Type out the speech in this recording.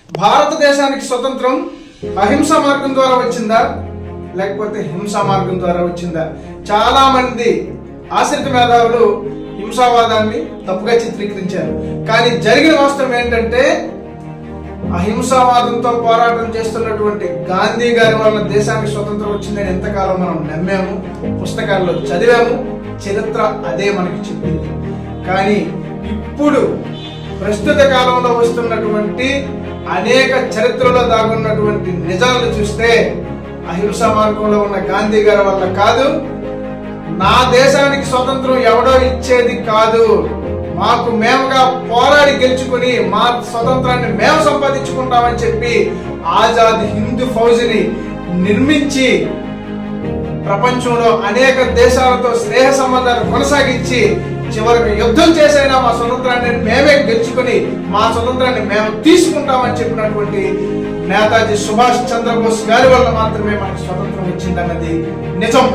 భారతదేశానికి స్వతంత్రం అహింసా మార్గం ద్వారా వచ్చిందా లేకపోతే హింసా మార్గం ద్వారా వచ్చిందా? చాలా మంది ఆశ్రిత మేధావులు హింసావాదాన్ని తప్పుగా చిత్రీకరించారు. కానీ జరిగిన వాస్తవం ఏంటంటే అహింసావాదంతో పోరాటం చేస్తున్నటువంటి గాంధీ గారి వల్ల దేశానికి స్వతంత్రం వచ్చిందని ఎంతకాలం మనం నమ్మాము, పుస్తకాల్లో చదివాము, చరిత్ర అదే మనకి చెప్పింది. కానీ ఇప్పుడు ప్రస్తుత కాలంలో వస్తున్నటువంటి అనేక చరిత్రలో దాగున్నటువంటి నిజాలను చూస్తే అహింసా మార్గంలో ఉన్న గాంధీ గారి వల్ల కాదు, నా దేశానికి స్వతంత్రం ఎవడో ఇచ్చేది కాదు, మాకు మేముగా పోరాడి గెలుచుకుని మా స్వతంత్రాన్ని మేము సంపాదించుకుంటామని చెప్పి ఆజాద్ హిందూ ఫౌజ్ని నిర్మించి ప్రపంచంలో అనేక దేశాలతో స్నేహ సంబంధాలు కొనసాగించి చివరికి యుద్ధం చేసైనా మా స్వతంత్రాన్ని మేమే గెలుచుకుని మా స్వతంత్రాన్ని మేము తీసుకుంటామని చెప్పినటువంటి నేతాజీ సుభాష్ చంద్రబోస్ గారి వల్ల మాత్రమే మనకు స్వతంత్రం వచ్చిందన్నది నిజం.